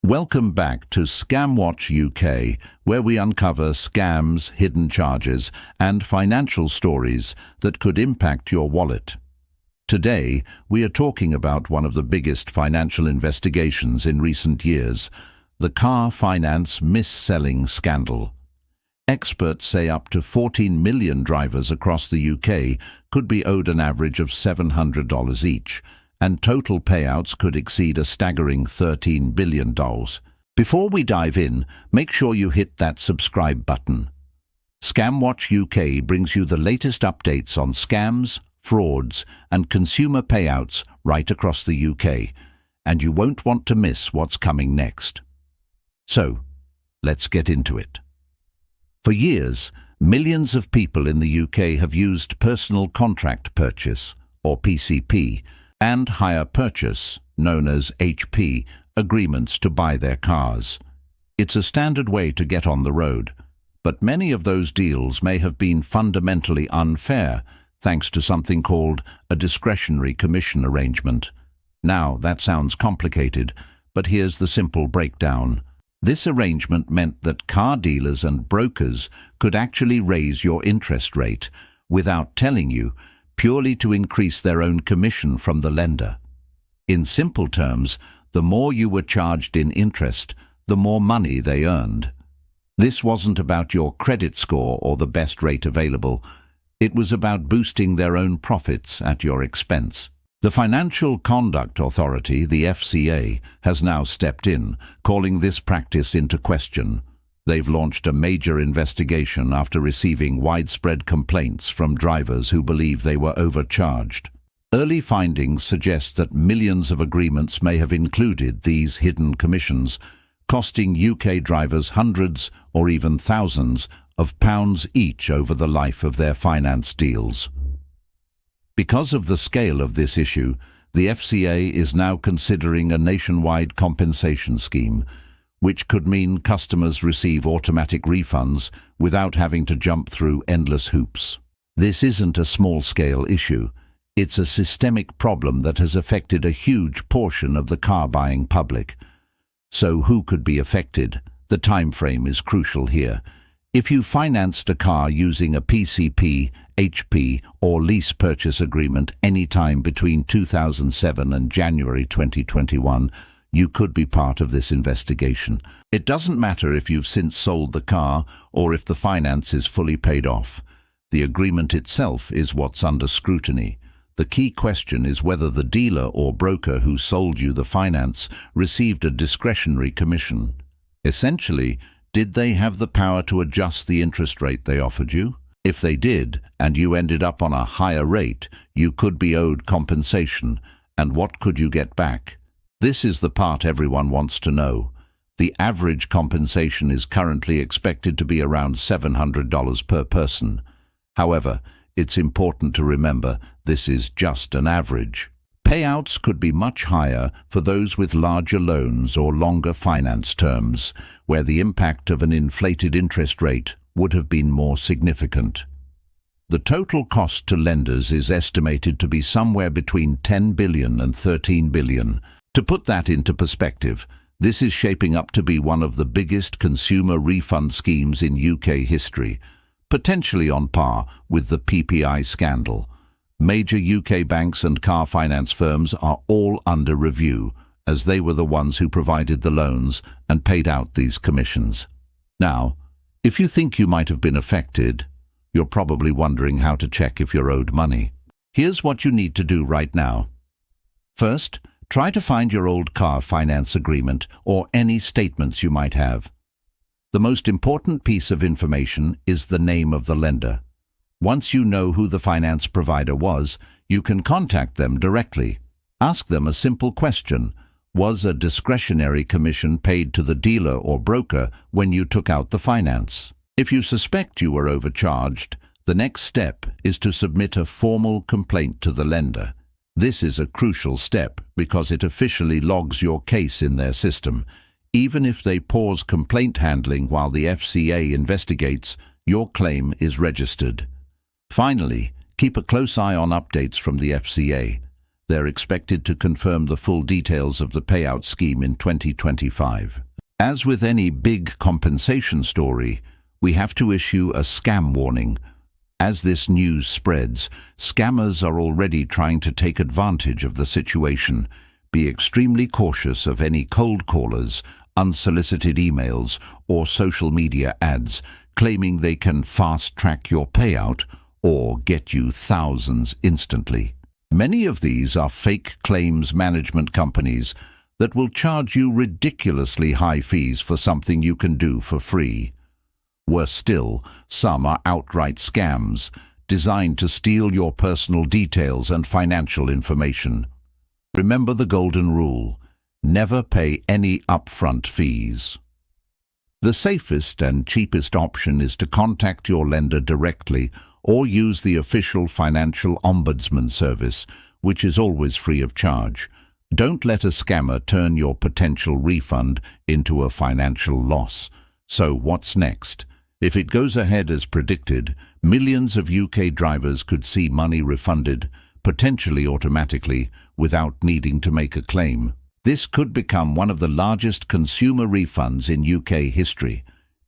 Welcome back to ScamWatch UK, where we uncover scams, hidden charges, and financial stories that could impact your wallet. Today, we are talking about one of the biggest financial investigations in recent years, the car finance mis-selling scandal. Experts say up to 14 million drivers across the UK could be owed an average of $700 each, and total payouts could exceed a staggering $13 billion. Before we dive in, make sure you hit that subscribe button. ScamWatch UK brings you the latest updates on scams, frauds, and consumer payouts right across the UK, and you won't want to miss what's coming next. So, let's get into it. For years, millions of people in the UK have used personal contract purchase, or PCP, and hire purchase, known as HP, agreements to buy their cars. It's a standard way to get on the road, but many of those deals may have been fundamentally unfair thanks to something called a discretionary commission arrangement. Now, that sounds complicated, but here's the simple breakdown. This arrangement meant that car dealers and brokers could actually raise your interest rate without telling you, purely to increase their own commission from the lender. In simple terms, the more you were charged in interest, the more money they earned. This wasn't about your credit score or the best rate available. It was about boosting their own profits at your expense. The Financial Conduct Authority, the FCA, has now stepped in, calling this practice into question. They've launched a major investigation after receiving widespread complaints from drivers who believe they were overcharged. Early findings suggest that millions of agreements may have included these hidden commissions, costing UK drivers hundreds or even thousands of pounds each over the life of their finance deals. Because of the scale of this issue, the FCA is now considering a nationwide compensation scheme, which could mean customers receive automatic refunds without having to jump through endless hoops. This isn't a small-scale issue. It's a systemic problem that has affected a huge portion of the car-buying public. So who could be affected? The time frame is crucial here. If you financed a car using a PCP, HP, or lease purchase agreement any time between 2007 and January 2021, you could be part of this investigation. It doesn't matter if you've since sold the car or if the finance is fully paid off. The agreement itself is what's under scrutiny. The key question is whether the dealer or broker who sold you the finance received a discretionary commission. Essentially, did they have the power to adjust the interest rate they offered you? If they did, and you ended up on a higher rate, you could be owed compensation. And what could you get back? This is the part everyone wants to know. The average compensation is currently expected to be around $700 per person. However, it's important to remember this is just an average. Payouts could be much higher for those with larger loans or longer finance terms, where the impact of an inflated interest rate would have been more significant. The total cost to lenders is estimated to be somewhere between $10 billion and $13 billion. To put that into perspective, this is shaping up to be one of the biggest consumer refund schemes in UK history, potentially on par with the PPI scandal. Major UK banks and car finance firms are all under review, as they were the ones who provided the loans and paid out these commissions. Now, if you think you might have been affected, you're probably wondering how to check if you're owed money. Here's what you need to do right now. First, try to find your old car finance agreement or any statements you might have. The most important piece of information is the name of the lender. Once you know who the finance provider was, you can contact them directly. Ask them a simple question. Was a discretionary commission paid to the dealer or broker when you took out the finance? If you suspect you were overcharged, the next step is to submit a formal complaint to the lender. This is a crucial step because it officially logs your case in their system. Even if they pause complaint handling while the FCA investigates, your claim is registered. Finally, keep a close eye on updates from the FCA. They're expected to confirm the full details of the payout scheme in 2025. As with any big compensation story, we have to issue a scam warning. As this news spreads, scammers are already trying to take advantage of the situation. Be extremely cautious of any cold callers, unsolicited emails, or social media ads claiming they can fast-track your payout or get you thousands instantly. Many of these are fake claims management companies that will charge you ridiculously high fees for something you can do for free. Worse still, some are outright scams designed to steal your personal details and financial information. Remember the golden rule: never pay any upfront fees. The safest and cheapest option is to contact your lender directly or use the official Financial Ombudsman service, which is always free of charge. Don't let a scammer turn your potential refund into a financial loss. So what's next? If it goes ahead as predicted, millions of UK drivers could see money refunded, potentially automatically, without needing to make a claim. This could become one of the largest consumer refunds in UK history.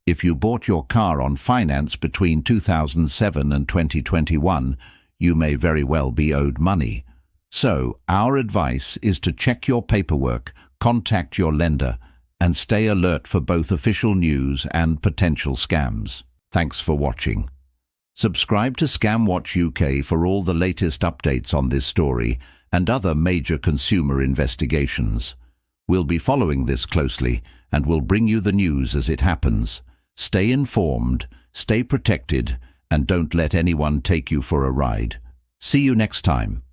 If you bought your car on finance between 2007 and 2021, you may very well be owed money. So, our advice is to check your paperwork, contact your lender, and stay alert for both official news and potential scams. Thanks for watching. Subscribe to ScamWatch UK for all the latest updates on this story and other major consumer investigations. We'll be following this closely and will bring you the news as it happens. Stay informed, stay protected, and don't let anyone take you for a ride. See you next time.